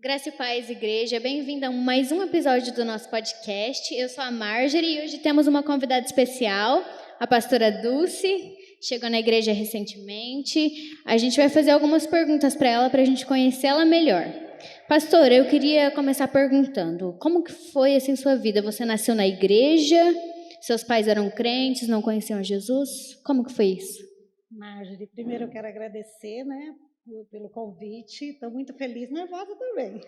Graça e paz, igreja. Bem-vinda a mais um episódio do nosso podcast. Eu sou a Marjorie e hoje temos uma convidada especial, a pastora Dulce. Chegou na igreja recentemente. A gente vai fazer algumas perguntas para ela, para a gente conhecer ela melhor. Pastora, eu queria começar perguntando, como que foi assim sua vida? Você nasceu na igreja? Seus pais eram crentes, não conheciam Jesus? Como que foi isso? Marjorie, primeiro eu quero agradecer, né, pelo convite. Estou muito feliz, nervosa também.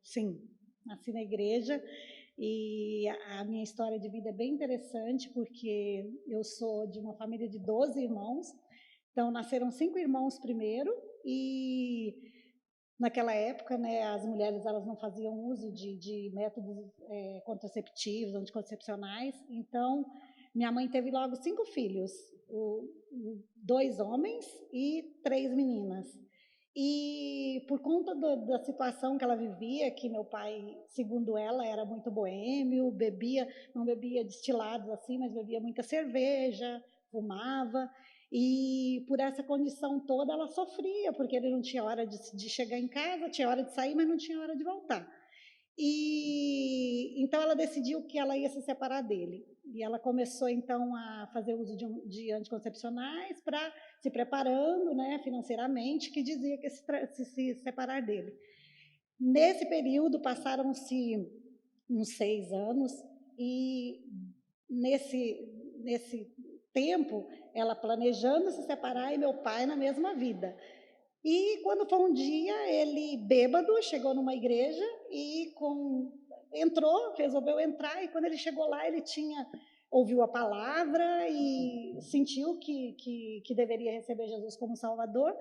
Sim, nasci na igreja e a minha história de vida é bem interessante porque eu sou de uma família de 12 irmãos. Então, nasceram 5 irmãos primeiro e naquela época, né, as mulheres elas não faziam uso de métodos contraceptivos, anticoncepcionais. Então, minha mãe teve logo 5 filhos, 2 homens e 3 meninas. E por conta da situação que ela vivia, que meu pai, segundo ela, era muito boêmio, não bebia destilados assim, mas bebia muita cerveja, fumava. E por essa condição toda ela sofria, porque ele não tinha hora de chegar em casa, tinha hora de sair, mas não tinha hora de voltar. E então ela decidiu que ela ia se separar dele. E ela começou então a fazer uso de anticoncepcionais para se preparando, né, financeiramente, que dizia que se separar dele. Nesse período passaram-se uns 6 anos e nesse tempo ela planejando se separar e meu pai na mesma vida. E quando foi um dia, ele bêbado chegou numa igreja e resolveu entrar, e quando ele chegou lá, ouviu a palavra e sentiu que deveria receber Jesus como Salvador.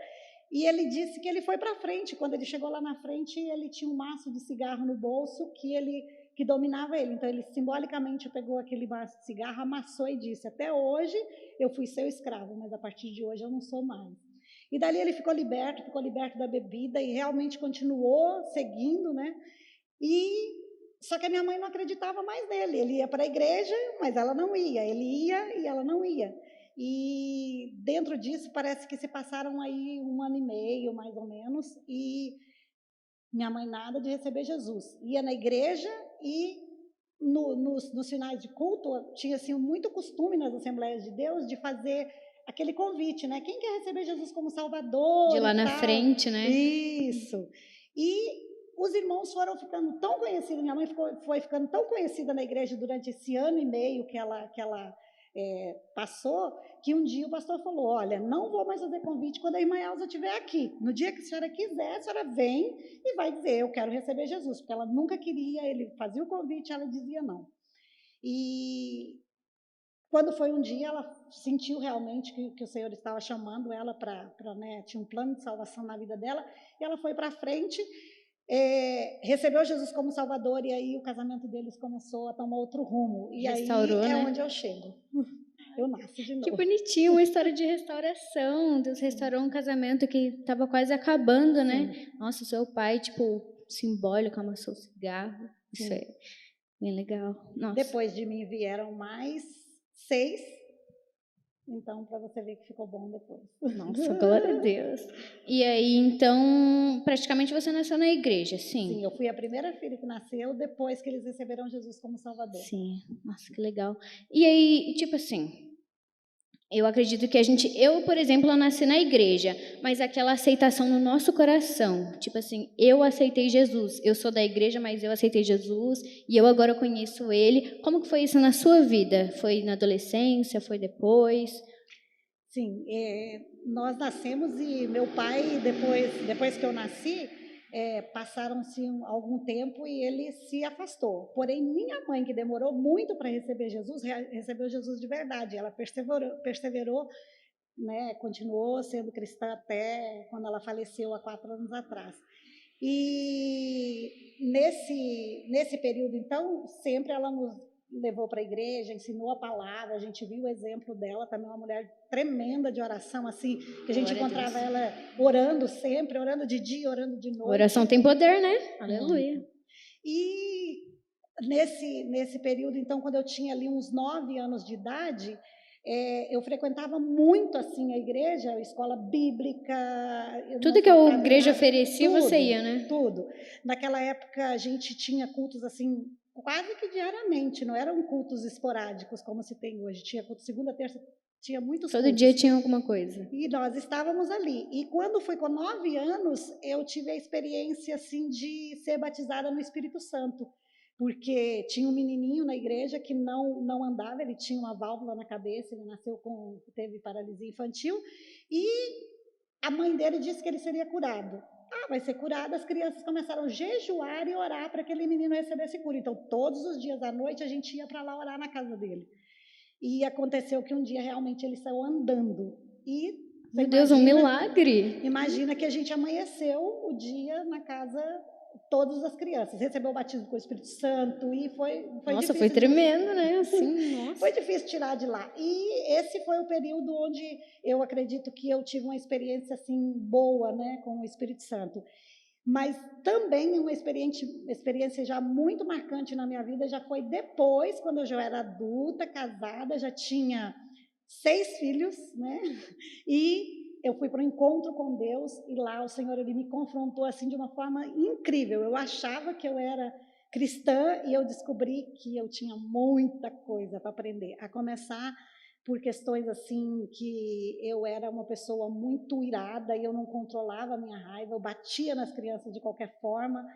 E ele disse que ele foi para frente. Quando ele chegou lá na frente, ele tinha um maço de cigarro no bolso que dominava ele. Então, ele simbolicamente pegou aquele maço de cigarro, amassou e disse: até hoje eu fui seu escravo, mas a partir de hoje eu não sou mais. E dali ele ficou liberto da bebida e realmente continuou seguindo, né? Só que a minha mãe não acreditava mais nele. Ele ia para a igreja, mas ela não ia. Ele ia e ela não ia. E dentro disso parece que se passaram aí 1 ano e meio, mais ou menos, e minha mãe nada de receber Jesus. Ia na igreja e nos finais de culto tinha assim muito costume nas Assembleias de Deus de fazer aquele convite, né? Quem quer receber Jesus como Salvador? De lá e na tal. frente, né? Isso. E os irmãos foram ficando tão conhecidos, minha mãe foi ficando tão conhecida na igreja durante esse ano e meio que ela passou, que um dia o pastor falou: olha, não vou mais fazer convite quando a irmã Elza estiver aqui. No dia que a senhora quiser, a senhora vem e vai dizer: eu quero receber Jesus, porque ela nunca queria, ele fazia o convite, ela dizia não. E quando foi um dia, ela sentiu realmente que o Senhor estava chamando ela né, tinha um plano de salvação na vida dela, e ela foi para frente, recebeu Jesus como Salvador, e aí o casamento deles começou a tomar outro rumo. E Restaurou, aí é né? onde eu chego. Eu nasço de novo. Que bonitinho, uma história de restauração. Deus restaurou um casamento que estava quase acabando, né? Sim. Nossa, seu pai, tipo, simbólico, amassou o cigarro. Isso Sim. é bem legal. Nossa. Depois de mim vieram mais 6. Então, para você ver que ficou bom depois. Nossa, glória a Deus. E aí, então, praticamente você nasceu na igreja, sim? Sim, eu fui a primeira filha que nasceu depois que eles receberam Jesus como Salvador. Sim, nossa, que legal. E aí, tipo assim, eu acredito que eu, por exemplo, eu nasci na igreja, mas aquela aceitação no nosso coração, tipo assim, eu aceitei Jesus, eu sou da igreja, mas eu aceitei Jesus e eu agora conheço Ele. Como que foi isso na sua vida? Foi na adolescência? Foi depois? Sim, nós nascemos e meu pai, depois que eu nasci, passaram-se algum tempo e ele se afastou. Porém, minha mãe, que demorou muito para receber Jesus, recebeu Jesus de verdade. Ela perseverou, né, continuou sendo cristã até quando ela faleceu há 4 anos atrás. E nesse período, então, sempre ela nos levou para a igreja, ensinou a palavra, a gente viu o exemplo dela, também uma mulher tremenda de oração, assim, que a gente encontrava ela orando sempre, orando de dia, orando de noite. Oração tem poder, né? Aleluia. E nesse período, então, quando eu tinha ali uns 9 anos de idade, Eu frequentava muito assim a igreja, a escola bíblica. Tudo que a igreja oferecia, você ia, né? Tudo. Naquela época a gente tinha cultos assim, quase que diariamente, não eram cultos esporádicos como se tem hoje. Tinha culto segunda, terça, tinha muitos Todo cultos. dia tinha alguma coisa. E nós estávamos ali. E quando foi com 9 anos, eu tive a experiência assim de ser batizada no Espírito Santo. Porque tinha um menininho na igreja que não andava, ele tinha uma válvula na cabeça, ele teve paralisia infantil, e a mãe dele disse que ele seria curado. Vai ser curado. As crianças começaram a jejuar e orar para que aquele menino recebesse cura. Então, todos os dias à noite, a gente ia para lá orar na casa dele. E aconteceu que um dia realmente ele saiu andando. E meu Deus, um milagre! Imagina que a gente amanheceu o dia na casa, todas as crianças. Recebeu o batismo com o Espírito Santo e foi nossa, difícil. Foi tremendo, né? Assim, nossa. Foi difícil tirar de lá. E esse foi o período onde eu acredito que eu tive uma experiência assim boa, né, com o Espírito Santo. Mas também uma experiência já muito marcante na minha vida já foi depois, quando eu já era adulta, casada, já tinha 6 filhos, né? E eu fui para um encontro com Deus e lá o Senhor ele me confrontou assim de uma forma incrível. Eu achava que eu era cristã e eu descobri que eu tinha muita coisa para aprender, a começar por questões assim que eu era uma pessoa muito irada e eu não controlava a minha raiva, eu batia nas crianças de qualquer forma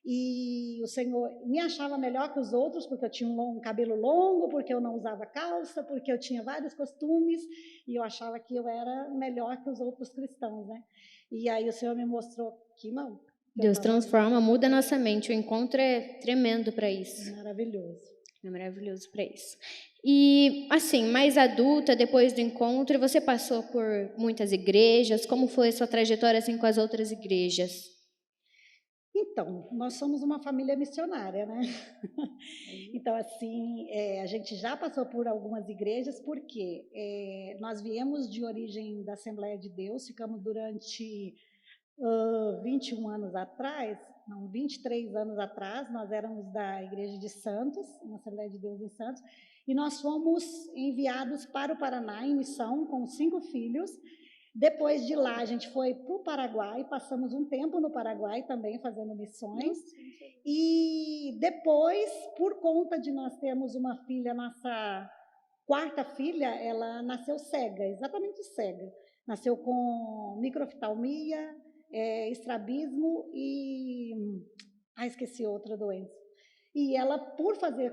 e o Senhor me achava melhor que os outros porque eu tinha um cabelo longo, porque eu não usava calça, porque eu tinha vários costumes e eu achava que eu era melhor que os outros cristãos, né? E aí o Senhor me mostrou que não. Deus transforma, muda a nossa mente. O encontro é tremendo para isso. Maravilhoso. É maravilhoso para isso. E, assim, mais adulta, depois do encontro, você passou por muitas igrejas. Como foi a sua trajetória assim, com as outras igrejas? Então, nós somos uma família missionária, né? Então, assim, a gente já passou por algumas igrejas, porque nós viemos de origem da Assembleia de Deus, ficamos durante 21 anos atrás, não, 23 anos atrás, nós éramos da Igreja de Santos, na Assembleia de Deus em Santos, e nós fomos enviados para o Paraná em missão com 5 filhos. Depois de lá, a gente foi para o Paraguai, passamos um tempo no Paraguai também fazendo missões. E depois, por conta de nós termos uma filha, nossa 4ª filha, ela nasceu cega, exatamente cega. Nasceu com microftalmia, estrabismo e... esqueci outra doença. E ela, por fazer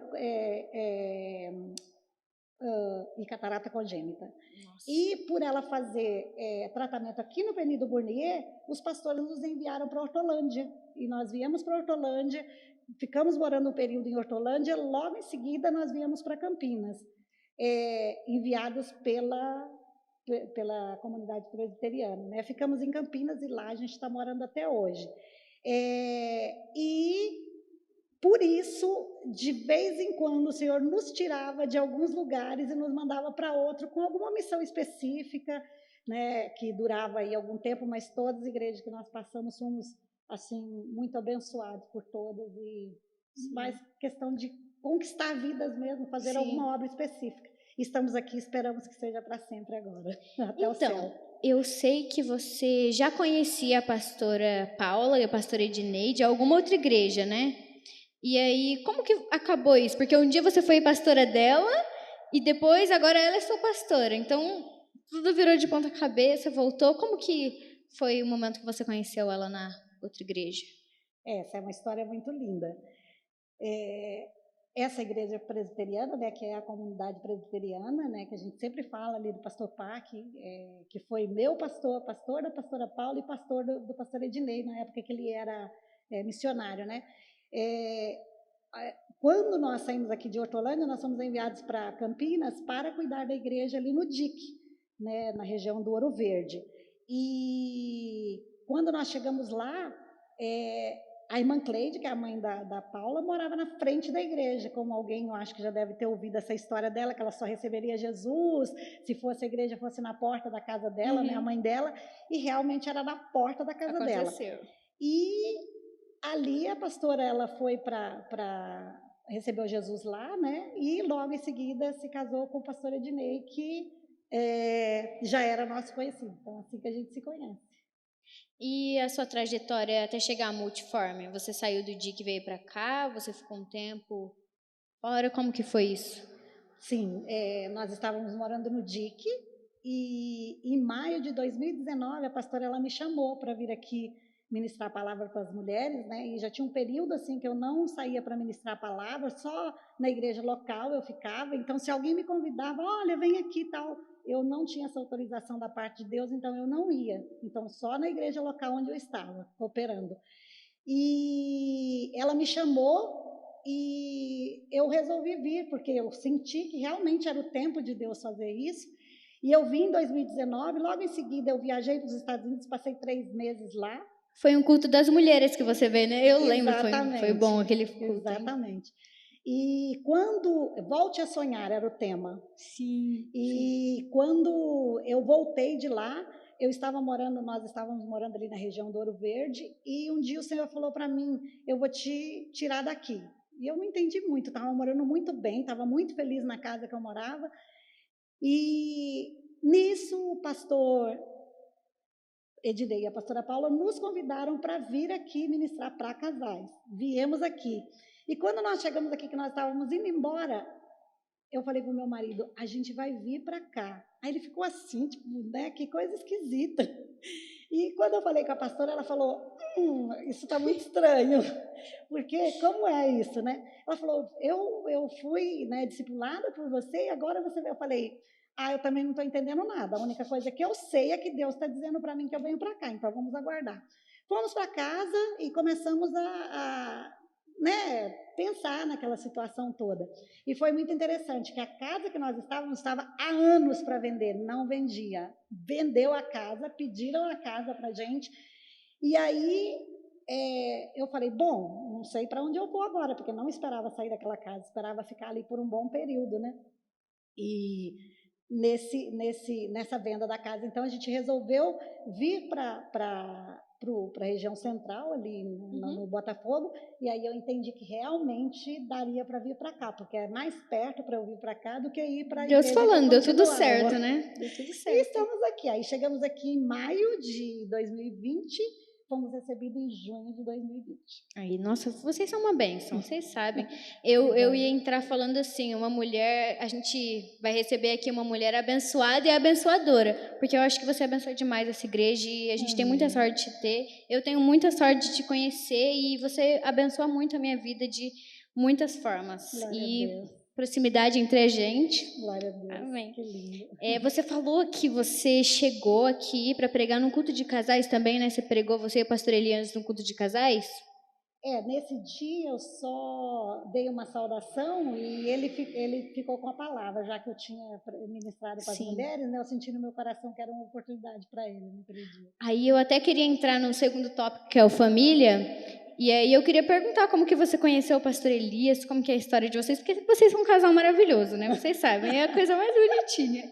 e catarata congênita. Nossa. E por ela fazer tratamento aqui no Penido Bournier, os pastores nos enviaram para Hortolândia. E nós viemos para Hortolândia, ficamos morando um período em Hortolândia, logo em seguida nós viemos para Campinas, enviados pela comunidade presbiteriana, né? Ficamos em Campinas e lá a gente está morando até hoje. E por isso, de vez em quando, o Senhor nos tirava de alguns lugares e nos mandava para outro com alguma missão específica, né, que durava aí algum tempo, mas todas as igrejas que nós passamos fomos assim muito abençoados por todas e mais questão de conquistar vidas mesmo, fazer alguma obra específica. Estamos aqui, esperamos que seja para sempre agora, até o céu. Eu sei que você já conhecia a pastora Paula e a pastora Edneide de alguma outra igreja, né? E aí, como que acabou isso? Porque um dia você foi pastora dela e depois, agora ela é sua pastora. Então, tudo virou de ponta cabeça, voltou. Como que foi o momento que você conheceu ela na outra igreja? Essa é uma história muito linda. Essa igreja presbiteriana, né, que é a comunidade presbiteriana, né, que a gente sempre fala ali do pastor Pac, que foi meu pastor da pastora Paula e pastor do pastor Ednei, na época que ele era missionário, né? Quando nós saímos aqui de Hortolândia, nós fomos enviados para Campinas para cuidar da igreja ali no DIC, né, na região do Ouro Verde. E quando nós chegamos lá, a irmã Cleide, que é a mãe da Paula, morava na frente da igreja, como alguém, eu acho que já deve ter ouvido essa história dela, que ela só receberia Jesus se fosse a igreja fosse na porta da casa dela, né, a mãe dela, e realmente era na porta da casa dela. E ali a pastora ela foi para recebeu Jesus lá, né? E logo em seguida se casou com o pastor Ednei, que já era nosso conhecido. Então, assim que a gente se conhece. E a sua trajetória até chegar à Multiforme? Você saiu do DIC e veio para cá? Você ficou um tempo fora? Como que foi isso? Sim, nós estávamos morando no DIC e em maio de 2019 a pastora ela me chamou para vir aqui ministrar a palavra para as mulheres, né? E já tinha um período assim que eu não saía para ministrar a palavra, só na igreja local eu ficava. Então, se alguém me convidava, olha, vem aqui e tal, eu não tinha essa autorização da parte de Deus, então eu não ia. Então, só na igreja local onde eu estava operando. E ela me chamou e eu resolvi vir, porque eu senti que realmente era o tempo de Deus fazer isso. E eu vim em 2019, logo em seguida eu viajei para os Estados Unidos, passei 3 meses lá. Foi um culto das mulheres que você veio, né? Eu lembro, foi bom aquele culto. Exatamente. E quando... Volte a sonhar era o tema. Sim. E quando eu voltei de lá, nós estávamos morando ali na região do Ouro Verde, e um dia o Senhor falou para mim, eu vou te tirar daqui. E eu não entendi muito, estava morando muito bem, estava muito feliz na casa que eu morava. E nisso o pastor Ednei e a pastora Paula nos convidaram para vir aqui ministrar para casais. Viemos aqui. E quando nós chegamos aqui, que nós estávamos indo embora, eu falei para o meu marido, a gente vai vir para cá. Aí ele ficou assim, tipo, né, que coisa esquisita. E quando eu falei com a pastora, ela falou, isso está muito estranho. Porque como é isso, né? Ela falou, eu fui, né, discipulada por você e agora você veio. Eu falei, eu também não estou entendendo nada. A única coisa que eu sei é que Deus está dizendo para mim que eu venho para cá, então vamos aguardar. Fomos para casa e começamos né, pensar naquela situação toda. E foi muito interessante que a casa que nós estávamos estava há anos para vender, não vendia. Vendeu a casa, pediram a casa para a gente. E aí eu falei, bom, não sei para onde eu vou agora, porque não esperava sair daquela casa, esperava ficar ali por um bom período, né? E nessa venda da casa, então a gente resolveu vir para a região central, ali no Botafogo, e aí eu entendi que realmente daria para vir para cá, porque é mais perto para eu vir para cá do que ir para a igreja. Deus falando, deu tudo certo, né? Deu tudo certo. E estamos aqui. Aí chegamos aqui em maio de 2020, fomos recebidos em junho de 2020. Aí, nossa, vocês são uma bênção, vocês sabem. Eu ia entrar falando assim, uma mulher, a gente vai receber aqui uma mulher abençoada e abençoadora, porque eu acho que você abençoa demais essa igreja e a gente tem muita sorte de te ter. Eu tenho muita sorte de te conhecer e você abençoa muito a minha vida de muitas formas. Glória a Deus. Proximidade entre a gente. Glória a Deus. Amém. Que lindo. Você falou que você chegou aqui para pregar num culto de casais também, né? Você pregou, você e o pastor Elias, num culto de casais? Nesse dia eu só dei uma saudação e ele ficou com a palavra, já que eu tinha ministrado para as mulheres, né? Eu senti no meu coração que era uma oportunidade para ele naquele dia. Aí eu até queria entrar no segundo tópico, que é o família. E aí eu queria perguntar como que você conheceu o pastor Elias, como que é a história de vocês, porque vocês são um casal maravilhoso, né? Vocês sabem, é a coisa mais bonitinha.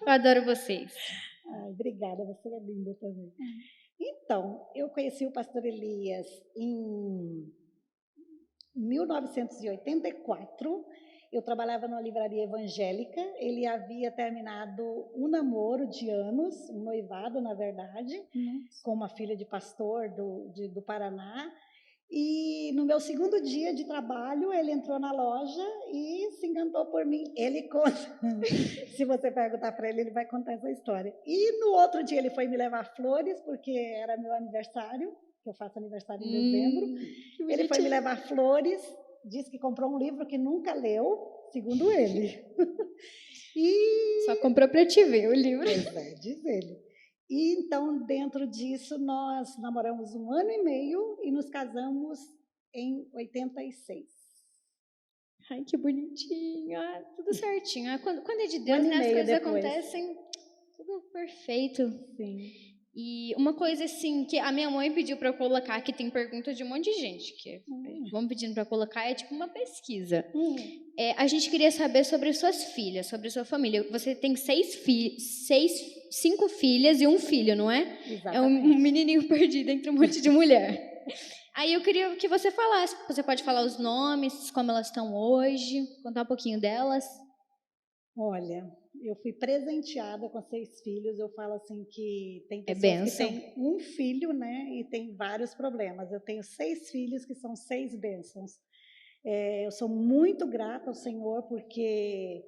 Eu adoro vocês. Obrigada, você é linda também. Então, eu conheci o pastor Elias em 1984. Eu trabalhava numa livraria evangélica. Ele havia terminado um namoro de anos, um noivado, na verdade, com uma filha de pastor do Paraná. E no meu segundo dia de trabalho, ele entrou na loja e se encantou por mim. Ele conta, se você perguntar para ele, ele vai contar essa história. E no outro dia ele foi me levar flores, porque era meu aniversário, que eu faço aniversário em dezembro. Ele foi me levar flores, disse que comprou um livro que nunca leu, segundo ele. Só comprou para te ver o livro. Pois é, diz ele. E então, dentro disso, nós namoramos 1 ano e meio e nos casamos em 86. Ai, que bonitinho. Tudo certinho. Quando é de Deus, né, as coisas acontecem tudo perfeito. Sim. E uma coisa assim, que a minha mãe pediu para eu colocar, que tem pergunta de um monte de gente, que vão pedindo para colocar, é tipo uma pesquisa. A gente queria saber sobre suas filhas, sobre sua família. Você tem 5 filhas e um filho, não é? Exatamente. É um menininho perdido entre um monte de mulher. Aí eu queria que você falasse, você pode falar os nomes, como elas estão hoje, contar um pouquinho delas. Olha, eu fui presenteada com 6 filhos. Eu falo assim que tem É pessoas que bênção. têm um filho, né, e tem vários problemas. Eu tenho 6 filhos que são 6 bênçãos. Eu sou muito grata ao Senhor porque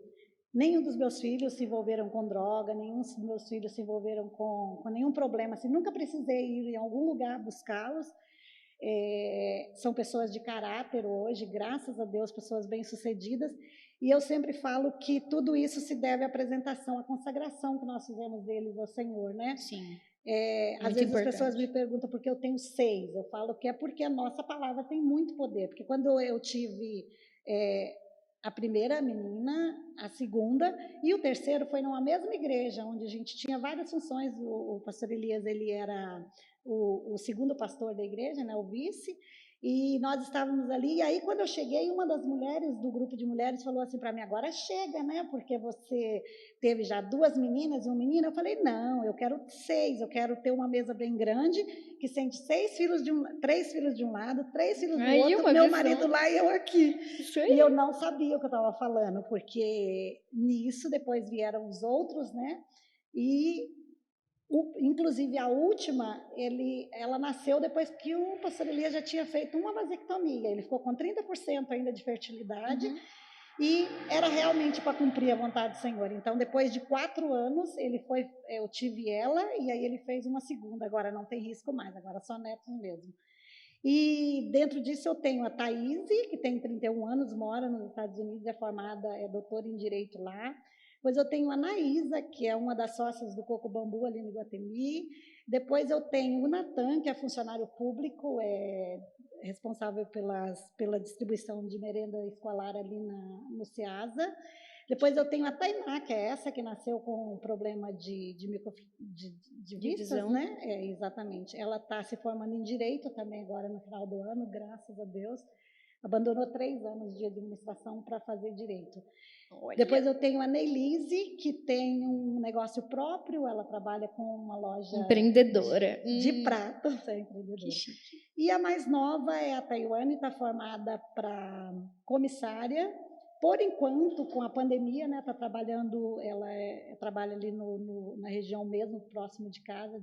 nenhum dos meus filhos se envolveram com droga, nenhum dos meus filhos se envolveram com nenhum problema. Assim, nunca precisei ir em algum lugar buscá-los. São pessoas de caráter hoje, graças a Deus, pessoas bem-sucedidas. E eu sempre falo que tudo isso se deve à apresentação, à consagração que nós fizemos deles ao Senhor, né? Sim. Às Muito vezes as pessoas importante. me perguntam por que eu tenho 6. Eu falo que é porque a nossa palavra tem muito poder. Porque quando eu tive a primeira menina, a segunda e o terceiro foi numa mesma igreja, onde a gente tinha várias funções. O pastor Elias, ele era o segundo pastor da igreja, né, o vice, e nós estávamos ali. E aí, quando eu cheguei, uma das mulheres do grupo de mulheres falou assim para mim: agora chega, né? Porque você teve já 2 meninas e um menino. Eu falei: não, eu quero 6, eu quero ter uma mesa bem grande, que sente 6 filhos de 3 filhos de um lado, 3 filhos do Aí, outro, uma meu visão. marido lá e eu aqui. Isso E eu aí. não sabia o que eu estava falando, porque nisso depois vieram os outros, né? E inclusive a última, ela nasceu depois que o pastor Elias já tinha feito uma vasectomia. Ele ficou com 30% ainda de fertilidade. Uhum. E era realmente para cumprir a vontade do Senhor. Então, depois de 4 anos, eu tive ela, e aí ele fez uma segunda. Agora não tem risco mais, agora só netos mesmo. E dentro disso eu tenho a Thaís, que tem 31 anos, mora nos Estados Unidos, é formada, é doutora em Direito lá. Depois eu tenho a Anaísa, que é uma das sócias do Coco Bambu ali no Iguatemi. Depois eu tenho o Natan, que é funcionário público, é responsável pela distribuição de merenda escolar ali no SEASA. Depois eu tenho a Tainá, que é essa que nasceu com um problema de vistas, né? Exatamente. Ela está se formando em Direito também agora no final do ano, graças a Deus. Abandonou 3 anos de administração para fazer Direito. Olha. Depois eu tenho a Neilise, que tem um negócio próprio, ela trabalha com uma loja... Empreendedora. De pratos, empreendedora. Que chique. E a mais nova é a Taiwane, está formada para comissária. Por enquanto, com a pandemia, né, está trabalhando, ela trabalha ali na região mesmo, próximo de casa,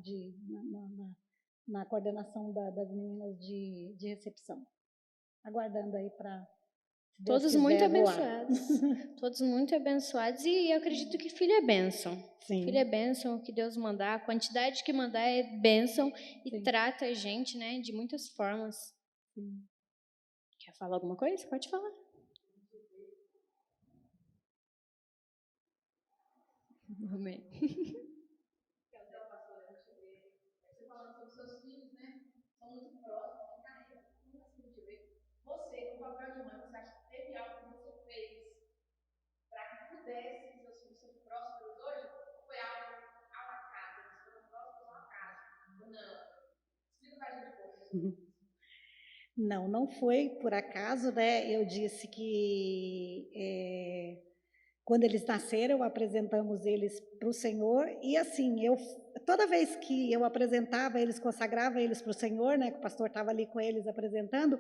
na coordenação das meninas de recepção. Aguardando aí para... Todos muito abençoados. Todos muito abençoados. E eu acredito que filho é bênção. Sim. Filho é bênção, o que Deus mandar. A quantidade que mandar é bênção. E Sim. trata a gente, né, de muitas formas. Sim. Quer falar alguma coisa? Pode falar. Amém. Então, pastora, deixa eu ver. Você falando sobre seus filhos, né? São muito próximos, são carreiras. Deixa eu ver. Você, no papel de mãe, você acha que teve algo que você fez para que pudesse seus filhos ser prósperos hoje? Ou foi algo ao acaso? Eles foram prósperos ao acaso? Ou não? Explica pra gente um pouco. Não foi por acaso, né? Eu disse que quando eles nasceram, apresentamos eles para o Senhor. E assim, toda vez que eu apresentava eles, consagrava eles para o Senhor, né? Que o pastor estava ali com eles apresentando,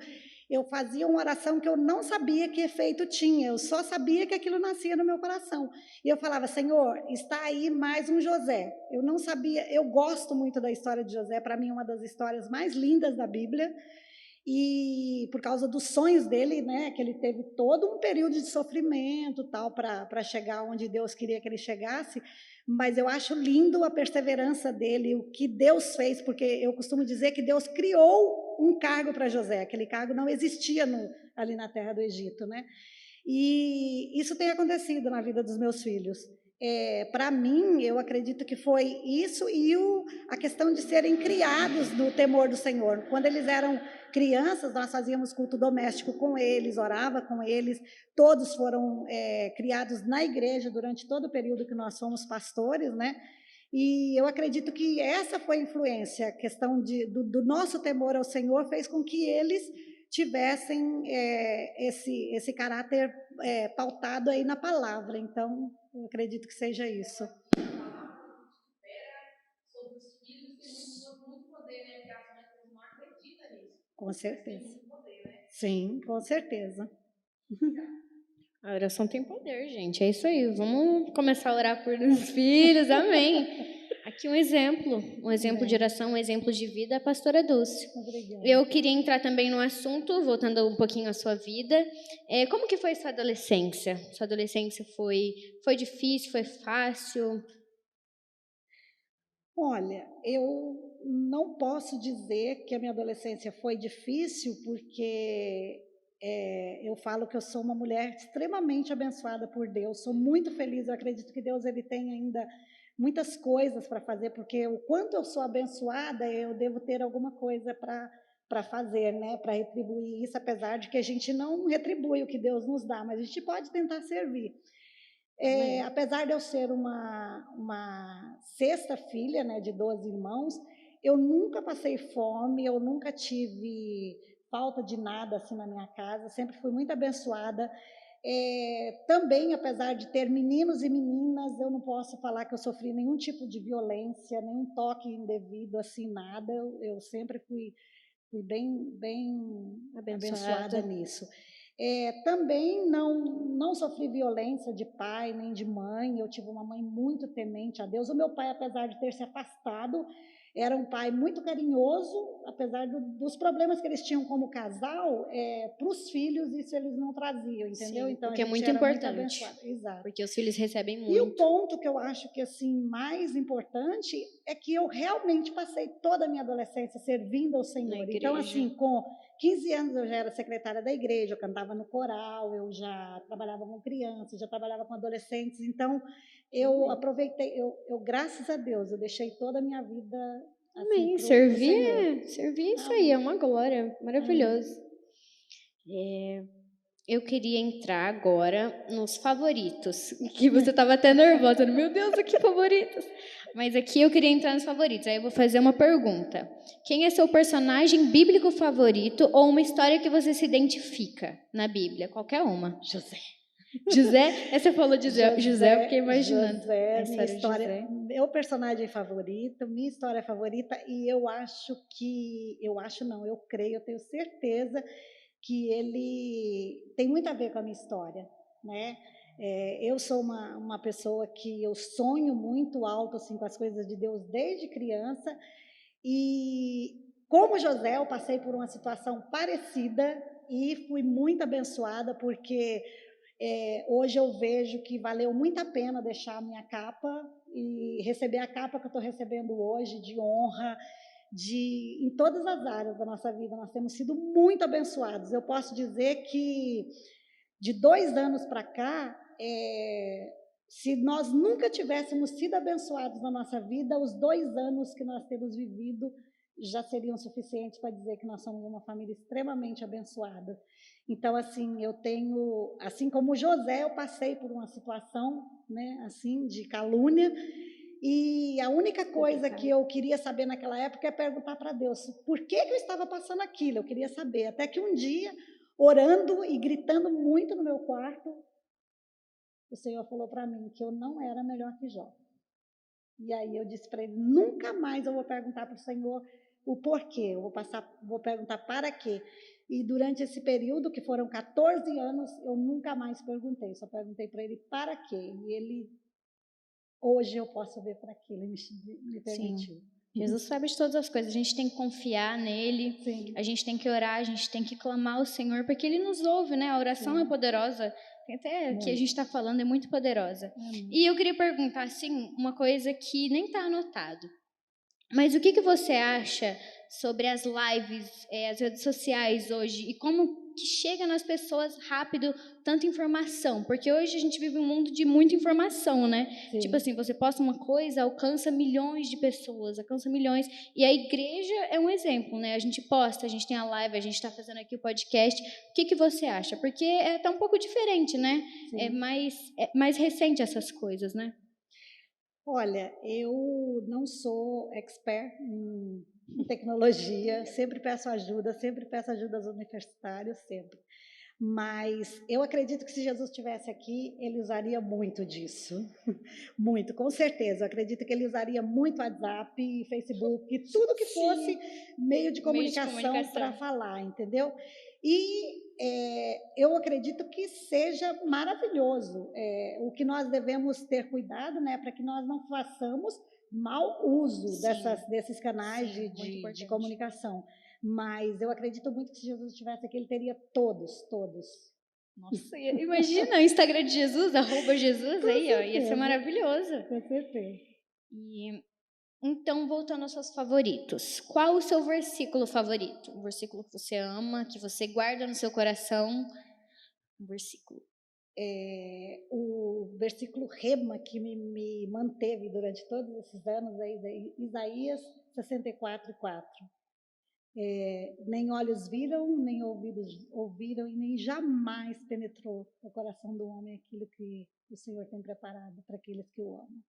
eu fazia uma oração que eu não sabia que efeito tinha. Eu só sabia que aquilo nascia no meu coração. E eu falava: Senhor, está aí mais um José. Eu não sabia. Eu gosto muito da história de José. Para mim, é uma das histórias mais lindas da Bíblia. E por causa dos sonhos dele, né, que ele teve todo um período de sofrimento tal para chegar onde Deus queria que ele chegasse, mas eu acho lindo a perseverança dele, o que Deus fez, porque eu costumo dizer que Deus criou um cargo para José, aquele cargo não existia ali na terra do Egito, né? E isso tem acontecido na vida dos meus filhos. Para mim, eu acredito que foi isso e a questão de serem criados no temor do Senhor. Quando eles eram crianças, nós fazíamos culto doméstico com eles, orava com eles. Todos foram criados na igreja durante todo o período que nós fomos pastores, né? E eu acredito que essa foi a influência, a questão do nosso temor ao Senhor fez com que eles tivessem esse caráter pautado aí na palavra. Então, eu acredito que seja isso. A palavra que espera sobre os filhos tem muito poder, né? Porque as mães não acreditam nisso. Com certeza. Sim, com certeza. A oração tem poder, gente. É isso aí. Vamos começar a orar por os filhos. Amém. Aqui um exemplo de oração, um exemplo de vida, a pastora Dulce. Obrigada. Eu queria entrar também no assunto, voltando um pouquinho à sua vida. Como que foi sua adolescência? Sua adolescência foi difícil, foi fácil? Olha, eu não posso dizer que a minha adolescência foi difícil, porque eu falo que eu sou uma mulher extremamente abençoada por Deus, sou muito feliz, eu acredito que Deus ele tem ainda muitas coisas para fazer, porque o quanto eu sou abençoada, eu devo ter alguma coisa para fazer, né, para retribuir isso, apesar de que a gente não retribui o que Deus nos dá, mas a gente pode tentar servir. Apesar de eu ser uma sexta filha, né, de 12 irmãos, eu nunca passei fome, eu nunca tive falta de nada assim na minha casa, sempre fui muito abençoada. Também, apesar de ter meninos e meninas, eu não posso falar que eu sofri nenhum tipo de violência, nenhum toque indevido, assim, nada. Eu sempre fui bem abençoada nisso. Também não sofri violência de pai nem de mãe, eu tive uma mãe muito temente a Deus. O meu pai, apesar de ter se afastado, era um pai muito carinhoso, apesar dos problemas que eles tinham como casal, para os filhos isso eles não traziam, entendeu? Sim, Então porque a é gente muito era muito importante. abençoada. Exato. Porque os filhos recebem E o muito. ponto que eu acho que assim mais importante é que eu realmente passei toda a minha adolescência servindo ao Senhor. Então, assim, com 15 anos eu já era secretária da igreja, eu cantava no coral, eu já trabalhava com crianças, já trabalhava com adolescentes. Então, eu aproveitei, eu graças a Deus, eu deixei toda a minha vida assim, pro Senhor. Servir isso aí, é uma glória, maravilhoso. Eu queria entrar agora nos favoritos, que você estava até nervosa, meu Deus, que favoritos? Mas aqui eu queria entrar nos favoritos, aí eu vou fazer uma pergunta. Quem é seu personagem bíblico favorito ou uma história que você se identifica na Bíblia? Qualquer uma. José? Você falou de José, eu fiquei imaginando. José, minha história, meu personagem favorito, minha história favorita, e eu creio, eu tenho certeza que ele tem muito a ver com a minha história, né? Eu sou uma pessoa que eu sonho muito alto assim com as coisas de Deus desde criança, e como José eu passei por uma situação parecida e fui muito abençoada, porque hoje eu vejo que valeu muito a pena deixar a minha capa e receber a capa que eu estou recebendo hoje, de honra, em todas as áreas da nossa vida. Nós temos sido muito abençoados. Eu posso dizer que de 2 anos para cá, se nós nunca tivéssemos sido abençoados na nossa vida, os 2 anos que nós temos vivido já seriam suficientes para dizer que nós somos uma família extremamente abençoada. Então, assim, assim como José, eu passei por uma situação, né, assim, de calúnia, e a única coisa que eu queria saber naquela época é perguntar para Deus por que eu estava passando aquilo. Eu queria saber, até que um dia, orando e gritando muito no meu quarto, o Senhor falou para mim que eu não era melhor que Jó. E aí eu disse para ele, nunca mais eu vou perguntar para o Senhor o porquê, eu vou perguntar para quê. E durante esse período, que foram 14 anos, eu nunca mais perguntei, só perguntei para ele para quê. E ele, hoje eu posso ver para quê, ele me permitiu. Sim. Jesus sabe de todas as coisas, a gente tem que confiar nele, Sim. A gente tem que orar, a gente tem que clamar ao Senhor, porque ele nos ouve, né? A oração é poderosa, até que a gente está falando é muito poderosa. E eu queria perguntar, assim, uma coisa que nem está anotado, mas o que você acha sobre as lives, as redes sociais hoje, e como que chega nas pessoas rápido tanta informação? Porque hoje a gente vive um mundo de muita informação, né? Sim. Tipo assim, você posta uma coisa, alcança milhões de pessoas, alcança milhões, e a igreja é um exemplo, né? A gente posta, a gente tem a live, a gente está fazendo aqui o podcast. O que você acha? Porque tá um pouco diferente, né? Sim. É mais recente essas coisas, né? Olha, eu não sou expert em tecnologia, sempre peço ajuda aos universitários, sempre. Mas eu acredito que se Jesus estivesse aqui, ele usaria muito disso. Muito, com certeza. Eu acredito que ele usaria muito WhatsApp, Facebook, tudo que fosse meio de Meio de comunicação para comunicação. falar, entendeu? E eu acredito que seja maravilhoso. O que nós devemos ter cuidado, né, para que nós não façamos mau uso Sim, desses canais sim, muito de importante. comunicação. Mas eu acredito muito que se Jesus estivesse aqui, ele teria todos. Nossa, imagina o Instagram de Jesus, @Jesus Com aí, ó, ia ser certeza, maravilhoso. com certeza. E então, voltando aos seus favoritos, qual o seu versículo favorito? Um versículo que você ama, que você guarda no seu coração? Um versículo. O versículo rema que me manteve durante todos esses anos é Isaías 64:4. Nem olhos viram, nem ouvidos ouviram, e nem jamais penetrou no coração do homem aquilo que o Senhor tem preparado para aqueles que o amam.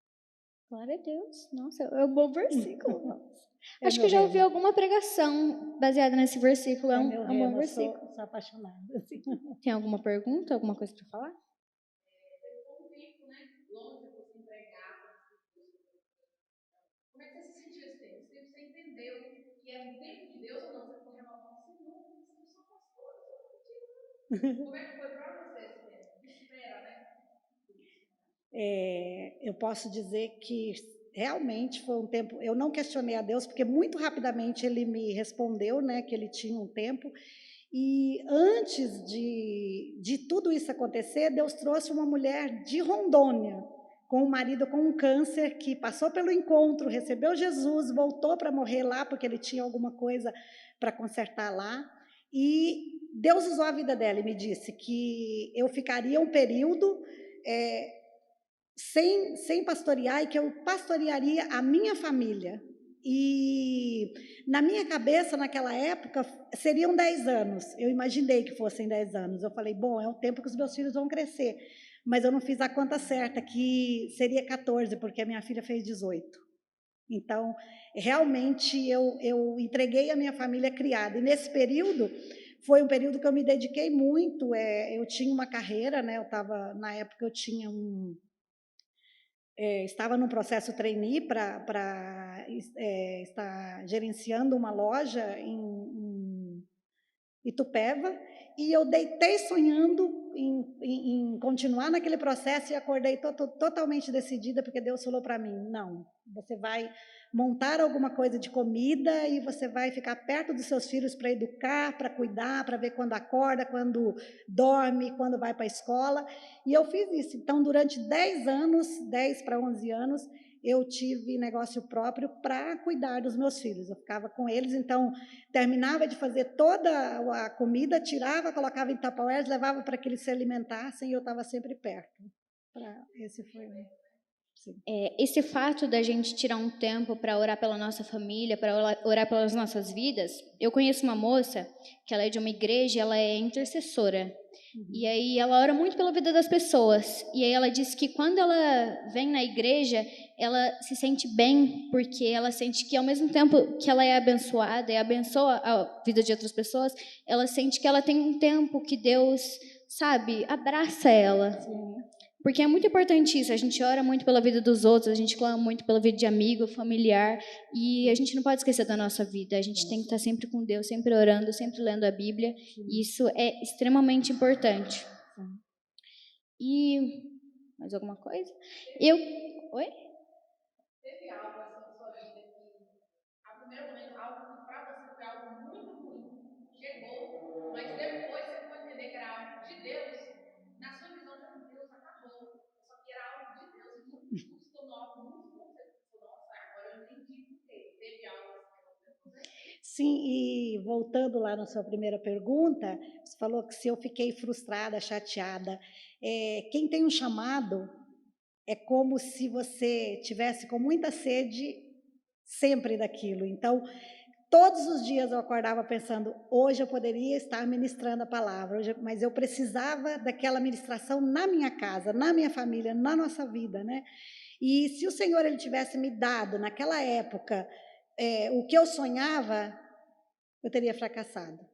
Glória a Deus. Nossa, é um bom versículo. Nossa. É Acho que meu eu já ouvi rema, alguma pregação baseada nesse versículo. é meu É um bom rema, versículo. sou apaixonada. Assim. Tem alguma pergunta, alguma coisa para falar? Teve pouco tempo, né? Longe de você entregar. Como é que você se sentiu esse tempo? Esse tempo você entendeu que é um tempo de Deus ou não? Você ficou revoltado, Senhor, eu sou pastor, eu sou contigo. Como é que foi para você esse tempo? De espera, né? Eu posso dizer que realmente foi um tempo. Eu não questionei a Deus, porque muito rapidamente ele me respondeu, né, que ele tinha um tempo. E antes de tudo isso acontecer, Deus trouxe uma mulher de Rondônia, com um marido com um câncer, que passou pelo encontro, recebeu Jesus, voltou para morrer lá, porque ele tinha alguma coisa para consertar lá. E Deus usou a vida dela e me disse que eu ficaria um período sem pastorear, e que eu pastorearia a minha família. E na minha cabeça, naquela época, seriam 10 anos. Eu imaginei que fossem 10 anos. Eu falei, bom, é o tempo que os meus filhos vão crescer. Mas eu não fiz a conta certa, que seria 14, porque a minha filha fez 18. Então, realmente, eu entreguei a minha família criada. E nesse período, foi um período que eu me dediquei muito. Eu tinha uma carreira, né? Na época, eu tinha estava num processo trainee para estar gerenciando uma loja em Itupeva, e eu deitei sonhando em continuar naquele processo, e acordei totalmente decidida, porque Deus falou para mim, não, você vai montar alguma coisa de comida e você vai ficar perto dos seus filhos para educar, para cuidar, para ver quando acorda, quando dorme, quando vai para a escola. E eu fiz isso. Então, durante 10 anos, 10 para 11 anos, eu tive negócio próprio para cuidar dos meus filhos. Eu ficava com eles, então terminava de fazer toda a comida, tirava, colocava em Tupperware, levava para que eles se alimentassem, e eu estava sempre perto. Esse foi sim. Esse fato da gente tirar um tempo para orar pela nossa família, para orar pelas nossas vidas. Eu conheço uma moça que ela é de uma igreja, ela é intercessora. E aí ela ora muito pela vida das pessoas. E aí ela disse que quando ela vem na igreja, ela se sente bem, porque ela sente que ao mesmo tempo que ela é abençoada e abençoa a vida de outras pessoas, ela sente que ela tem um tempo que Deus, sabe, abraça ela. Sim. Porque é muito importante isso, a gente ora muito pela vida dos outros, a gente clama muito pela vida de amigo, familiar, e a gente não pode esquecer da nossa vida, a gente tem que estar sempre com Deus, sempre orando, sempre lendo a Bíblia, e isso é extremamente importante. E mais alguma coisa? Oi? Teve algo assim na sua vida que, a primeiro momento, algo que para você foi algo muito ruim, chegou, mas depois você foi entender que era algo de Deus, na sua visão, não, Deus acabou, só que era algo de Deus, e tudo se tornou algo muito bom. Você pensou, nossa, agora eu entendi por quê. Teve algo assim que aconteceu com você? Sim, e voltando lá na sua primeira pergunta, você falou que se eu fiquei frustrada, chateada. Quem tem um chamado é como se você tivesse com muita sede sempre daquilo. Então, todos os dias eu acordava pensando, hoje eu poderia estar ministrando a palavra, mas eu precisava daquela ministração na minha casa, na minha família, na nossa vida, né? E se o Senhor ele tivesse me dado naquela época o que eu sonhava, eu teria fracassado.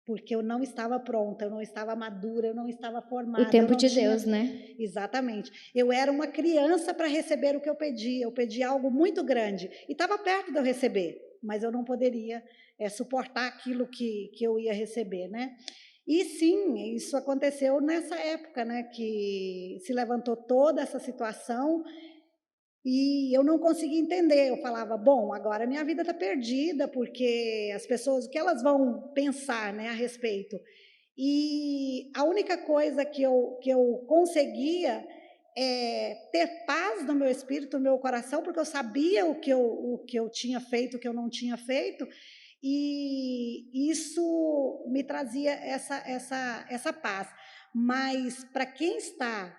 porque eu não estava pronta, eu não estava madura, eu não estava O formada. tempo eu não de tinha... Deus, né? Exatamente. Eu era uma criança para receber o que eu pedi algo muito grande, e estava perto de eu receber, mas eu não poderia suportar aquilo que eu ia receber, né? E sim, isso aconteceu nessa época, né, que se levantou toda essa situação e eu não conseguia entender. Eu falava, bom, agora minha vida está perdida, porque as pessoas, o que elas vão pensar, né, a respeito? E a única coisa que eu conseguia ter paz no meu espírito, no meu coração, porque eu sabia o que eu tinha feito, o que eu não tinha feito, e isso me trazia essa paz. Mas para quem está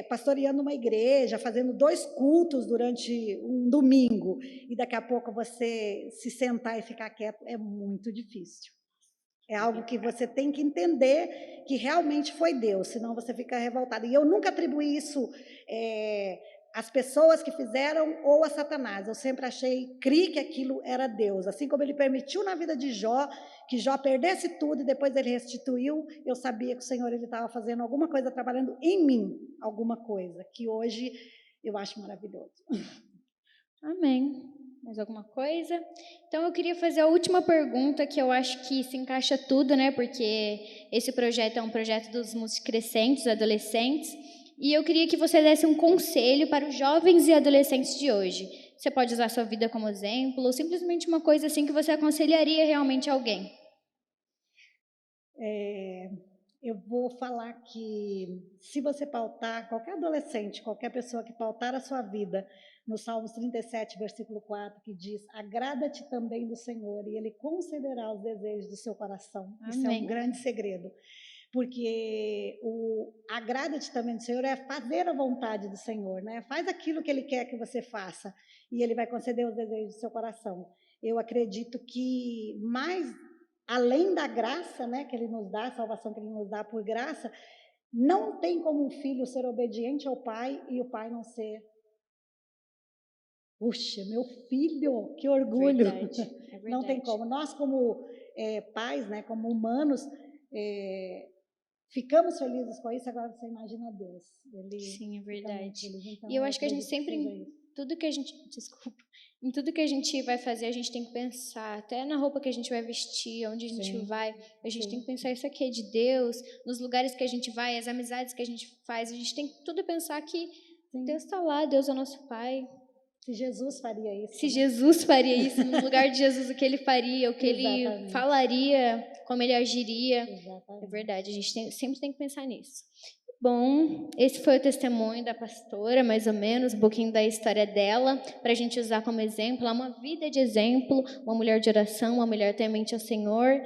pastoreando uma igreja, fazendo 2 cultos durante um domingo, e daqui a pouco você se sentar e ficar quieto, é muito difícil. É algo que você tem que entender que realmente foi Deus, senão você fica revoltado. E eu nunca atribuí isso às pessoas que fizeram ou a Satanás. Eu sempre criei que aquilo era Deus. Assim como ele permitiu na vida de Jó, que Jó perdesse tudo e depois ele restituiu, eu sabia que o Senhor estava fazendo alguma coisa, trabalhando em mim, alguma coisa, que hoje eu acho maravilhoso. Amém. Mais alguma coisa? Então eu queria fazer a última pergunta, que eu acho que se encaixa tudo, né? Porque esse projeto é um projeto dos multicrescentes, adolescentes, e eu queria que você desse um conselho para os jovens e adolescentes de hoje. Você pode usar a sua vida como exemplo, ou simplesmente uma coisa assim que você aconselharia realmente a alguém. Eu vou falar que se você pautar, qualquer adolescente, qualquer pessoa que pautar a sua vida no Salmos 37, versículo 4, que diz, agrada-te também do Senhor e Ele concederá os desejos do seu coração. Amém. Isso é um grande segredo, porque o agrada-te também do Senhor é fazer a vontade do Senhor, né? Faz aquilo que Ele quer que você faça e Ele vai conceder os desejos do seu coração. Eu acredito que mais... além da graça, né, que Ele nos dá, a salvação que Ele nos dá por graça, não tem como um filho ser obediente ao pai e o pai não ser... Puxa, meu filho, que orgulho! Verdade, é verdade. Não tem como. Nós, como pais, né, como humanos, ficamos felizes com isso, agora você imagina Deus. Sim, é verdade. Feliz, então, E eu acho que a gente sempre, em tudo que a gente, desculpa, em tudo que a gente vai fazer, a gente tem que pensar, até na roupa que a gente vai vestir, onde a gente vai, a gente tem que pensar isso aqui é de Deus, nos lugares que a gente vai, as amizades que a gente faz, a gente tem que tudo pensar que Deus está lá, Deus é o nosso Pai. Se Jesus faria isso. Se né? Jesus faria isso, no lugar de Jesus, o que ele faria, o que ele falaria, como ele agiria. Exatamente. É verdade, a gente sempre tem que pensar nisso. Bom, esse foi o testemunho da pastora, mais ou menos, um pouquinho da história dela, para a gente usar como exemplo. Ela é uma vida de exemplo, uma mulher de oração, uma mulher temente ao Senhor.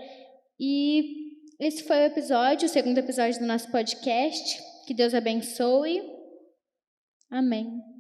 E esse foi o segundo episódio do nosso podcast. Que Deus abençoe. Amém.